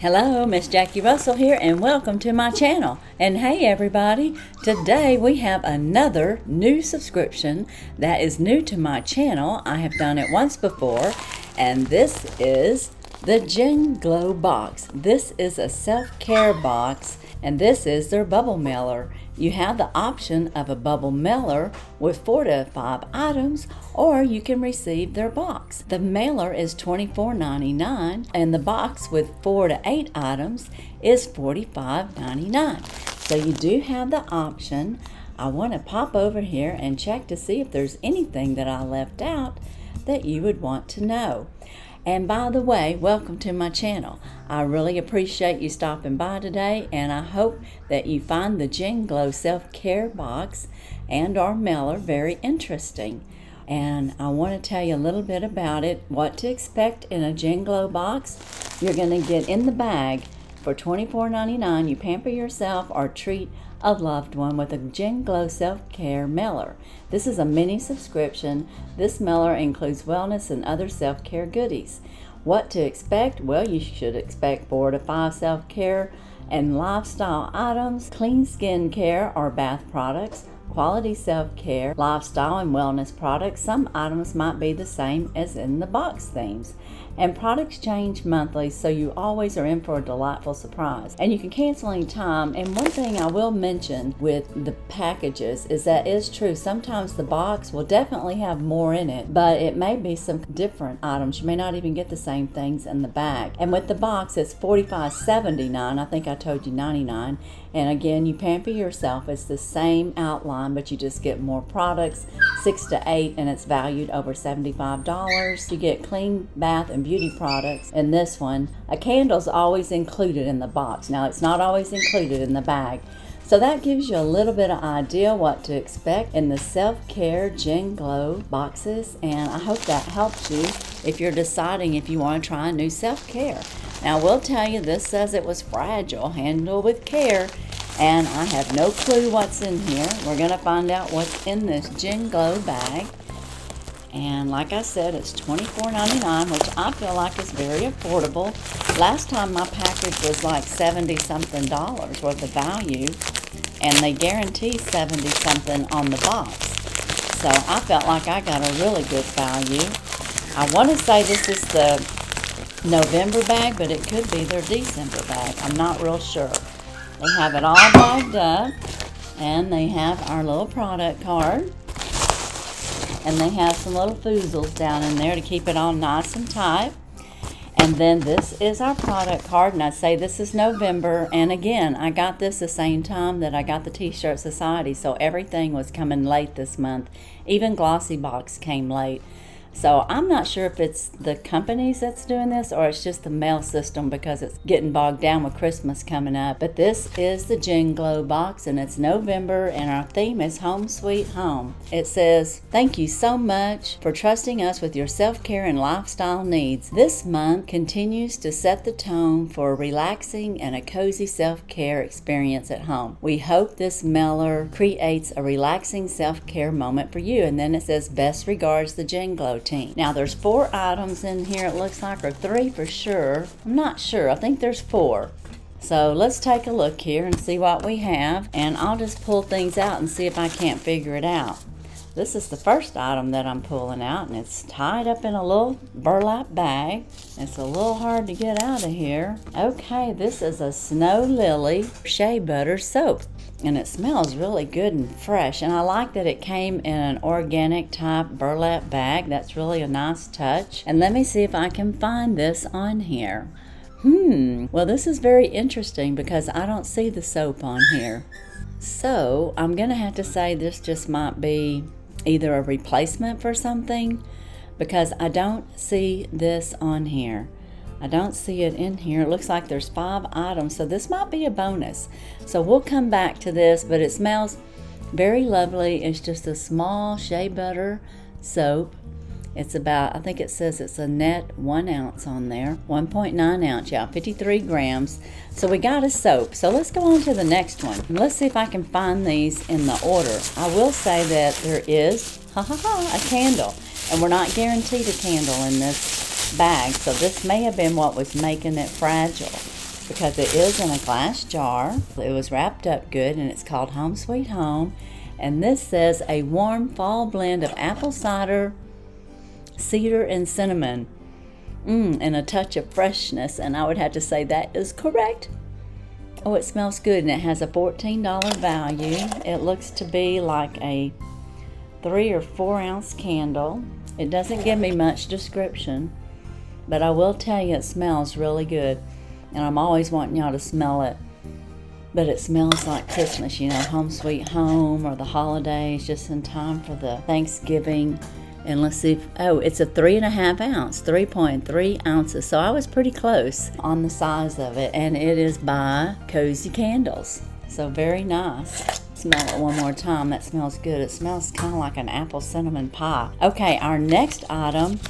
Hello, Miss Jackie Russell here, and welcome to my channel. And hey everybody, today we have another new subscription that is new to my channel. I have done it once before, and this is the Genglow Box. This is a self-care box, and this is their bubble mailer. You have the option of a bubble mailer with 4 to 5 items, or you can receive their box. The mailer is $24.99, and the box with 4 to 8 items is $45.99. So you do have the option. I want to pop over here and check to see if there's anything that I left out that you would want to know. And by the way, welcome to my channel. I really appreciate you stopping by today, and I hope that you find the Genglow self-care box and our mailer very interesting. And I want to tell you a little bit about it, what to expect in a Genglow box. You're going to get in the bag for $24.99. You pamper yourself or treat a loved one with a Genglow self-care mailer. This is a mini subscription. This mailer includes wellness and other self-care goodies. What to expect? Well, you should expect 4 to 5 self-care and lifestyle items, clean skin care or bath products, quality self-care, lifestyle and wellness products. Some items might be the same as in the box themes. And products change monthly, so you always are in for a delightful surprise. And you can cancel any time. And one thing I will mention with the packages is that it's true. Sometimes the box will definitely have more in it, but it may be some different items. You may not even get the same things in the bag. And with the box, it's $45.79. I think I told you $99. And again, you pamper yourself. It's the same outline, but you just get more products, 6 to 8, and it's valued over $75. You get clean bath and beauty products in this one. A candle's always included in the box. Now, it's not always included in the bag. So that gives you a little bit of idea what to expect in the self-care Genglow boxes, and I hope that helps you if you're deciding if you want to try a new self-care. Now, I will tell you, this says it was fragile, handle with care, and I have no clue what's in here. We're going to find out what's in this Genglow bag. And like I said, it's $24.99, which I feel like is very affordable. Last time my package was like $70-something worth of value, and they guarantee 70-something on the box. So I felt like I got a really good value. I want to say this is the November bag, but it could be their December bag. I'm not real sure. They have it all bagged up, and they have our little product card. And they have some little foozles down in there to keep it all nice and tight. And then this is our product card, and I say this is November. And again, I got this the same time that I got the T-Shirt Society, so everything was coming late this month. Even Glossy Box came late. So I'm not sure if it's the companies that's doing this or it's just the mail system because it's getting bogged down with Christmas coming up. But this is the Genglow box, and it's November, and our theme is Home Sweet Home. It says, "Thank you so much for trusting us with your self-care and lifestyle needs. This month continues to set the tone for a relaxing and a cozy self-care experience at home. We hope this mailer creates a relaxing self-care moment for you." And then it says, "Best regards, the Genglow team." Now there's 4 items in here, it looks like, or 3 for sure. I'm not sure. I think there's 4. So let's take a look here and see what we have, and I'll just pull things out and see if I can't figure it out. This is the first item that I'm pulling out, and it's tied up in a little burlap bag. It's a little hard to get out of here. Okay, this is a Snow Lily Shea Butter soap, and it smells really good and fresh, and I like that it came in an organic type burlap bag. That's really a nice touch. And let me see if I can find this on here. Well, this is very interesting because I don't see the soap on here. So I'm gonna have to say this just might be either a replacement for something, because I don't see this on here. I don't see it in here. It looks like there's 5 items, so this might be a bonus. So we'll come back to this, but it smells very lovely. It's just a small shea butter soap. It's about, I think it says it's a net 1 ounce on there. 1.9 ounce, yeah, 53 grams. So we got a soap. So let's go on to the next one. And let's see if I can find these in the order. I will say that there is, a candle. And we're not guaranteed a candle in this bag, so this may have been what was making it fragile. because it is in a glass jar. It was wrapped up good, and it's called Home Sweet Home. And this says a warm fall blend of apple cider, cedar, and cinnamon. And a touch of freshness, and I would have to say that is correct. Oh, it smells good, and it has a $14 value. It looks to be like a 3 or 4 ounce candle. It doesn't give me much description, but I will tell you it smells really good, and I'm always wanting y'all to smell it. But it smells like Christmas, you know, Home Sweet Home, or the holidays, just in time for the Thanksgiving. And let's see if, oh, it's a 3.5 ounce, 3.3 ounces. So I was pretty close on the size of it. And it is by Cozy Candles. So very nice. Smell it one more time. That smells good. It smells kind of like an apple cinnamon pie. Okay, our next item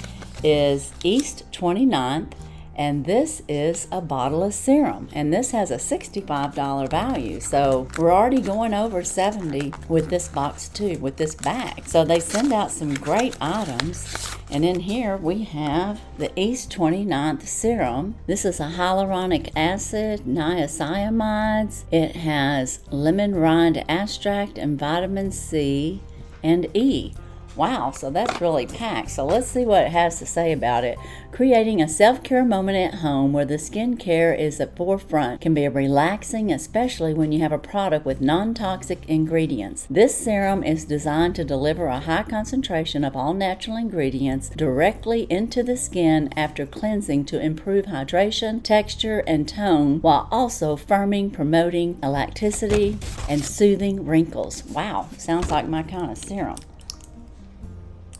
is East 29th. And this is a bottle of serum, and this has a $65 value. So we're already going over $70 with this box too, with this bag. So they send out some great items. And in here we have the East 29th serum. This is a hyaluronic acid, niacinamides. It has lemon rind extract and vitamin C and E. Wow, so that's really packed. So let's see what it has to say about it. Creating a self-care moment at home where the skincare is at forefront can be relaxing, especially when you have a product with non-toxic ingredients. This serum is designed to deliver a high concentration of all natural ingredients directly into the skin after cleansing to improve hydration, texture, and tone, while also firming, promoting elasticity, and soothing wrinkles. Wow, sounds like my kind of serum.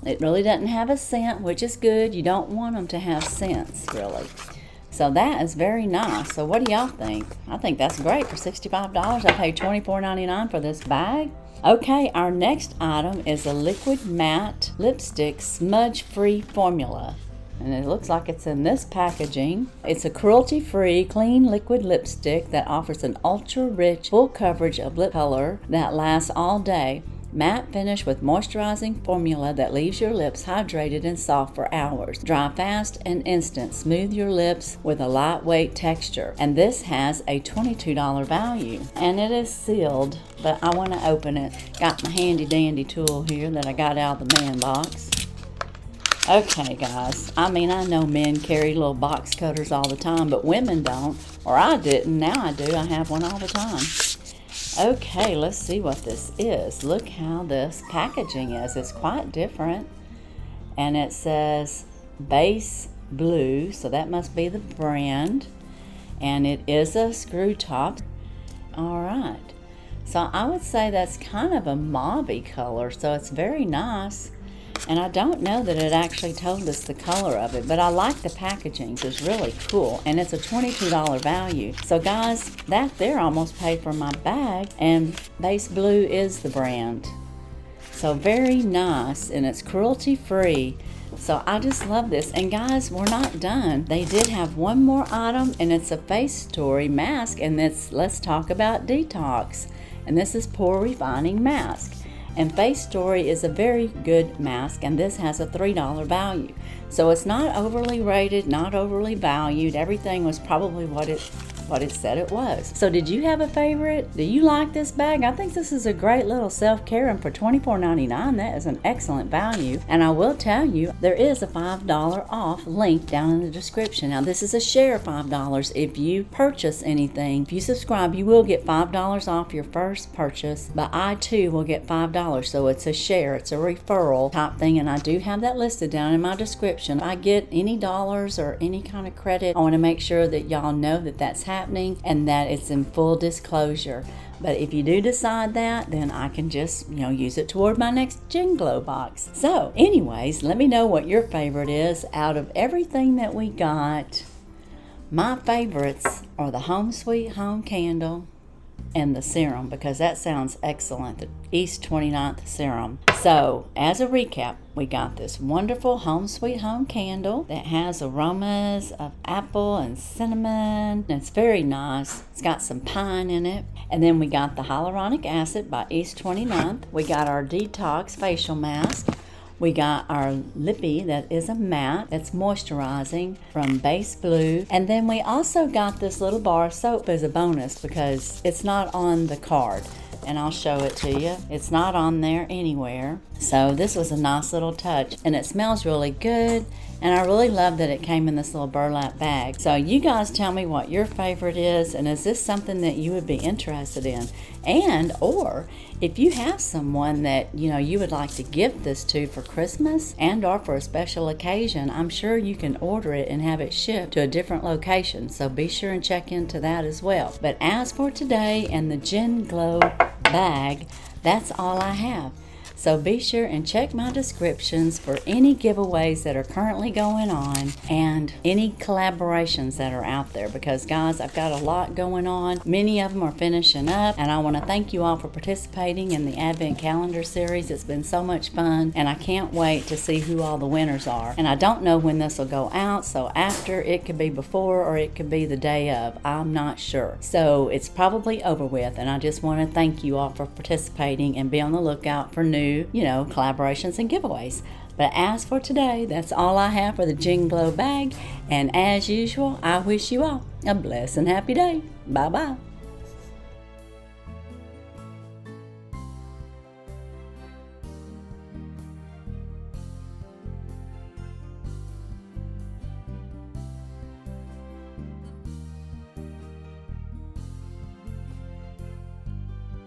It really doesn't have a scent, which is good. You don't want them to have scents, really. So that is very nice. So what do y'all think? I think that's great for $65. I paid $24.99 for this bag. Okay, our next item is a liquid matte lipstick smudge-free formula. And it looks like it's in this packaging. It's a cruelty-free, clean liquid lipstick that offers an ultra-rich, full coverage of lip color that lasts all day. Matte finish with moisturizing formula that leaves your lips hydrated and soft for hours. Dry fast and instant. Smooth your lips with a lightweight texture. And this has a $22 value. And it is sealed, but I want to open it. Got my handy dandy tool here that I got out of the man box. Okay, guys. I mean, I know men carry little box cutters all the time, but women don't. Or I didn't. Now I do. I have one all the time. Okay, let's see what this is. Look how this packaging is. It's quite different. And it says Base Blue, so that must be the brand. And it is a screw top. All right. So I would say that's kind of a mauve color, so it's very nice. And I don't know that it actually told us the color of it, but I like the packaging. It's really cool, and it's a $22 value. So guys, that there almost paid for my bag, and Base Blue is the brand. So very nice, and it's cruelty-free. So I just love this. And guys, we're not done. They did have one more item, and it's a Face Story mask, and it's Let's Talk About Detox. And this is Pore Refining Mask. And Face Story is a very good mask, and this has a $3 value. So it's not overly rated, not overly valued. Everything was probably what it said it was. So did you have a favorite? Do you like this bag? I think this is a great little self-care, and for $24.99, that is an excellent value. And I will tell you, there is a $5 off link down in the description. Now this is a share $5. If you purchase anything, if you subscribe, you will get $5 off your first purchase, but I too will get $5. So it's a share, it's a referral type thing, and I do have that listed down in my description. I get any dollars or any kind of credit. I want to make sure that y'all know that that's happening and that it's in full disclosure. But if you do decide that, then I can just, use it toward my next Genglow box. So anyways, let me know what your favorite is. Out of everything that we got, my favorites are the Home Sweet Home candle and the serum, because that sounds excellent, the East 29th serum. So as a recap, we got this wonderful Home Sweet Home candle that has aromas of apple and cinnamon. It's very nice. It's got some pine in it. And then we got the hyaluronic acid by East 29th. We got our detox facial mask. We got our lippy that is a matte that's moisturizing from Base Blue. And then we also got this little bar of soap as a bonus because it's not on the card. And I'll show it to you. It's not on there anywhere. So this was a nice little touch, and it smells really good. And I really love that it came in this little burlap bag. So you guys tell me what your favorite is, and is this something that you would be interested in? And or if you have someone that you would like to gift this to for Christmas and or for a special occasion, I'm sure you can order it and have it shipped to a different location. So be sure and check into that as well. But as for today and the Genglow bag, that's all I have. So be sure and check my descriptions for any giveaways that are currently going on and any collaborations that are out there, because guys, I've got a lot going on. Many of them are finishing up, and I want to thank you all for participating in the Advent Calendar series. It's been so much fun, and I can't wait to see who all the winners are. And I don't know when this will go out, so after, it could be before or it could be the day of. I'm not sure. So it's probably over with, and I just want to thank you all for participating and be on the lookout for new collaborations and giveaways. But as for today, that's all I have for the Genglow bag. And as usual, I wish you all a blessed and happy day. Bye-bye.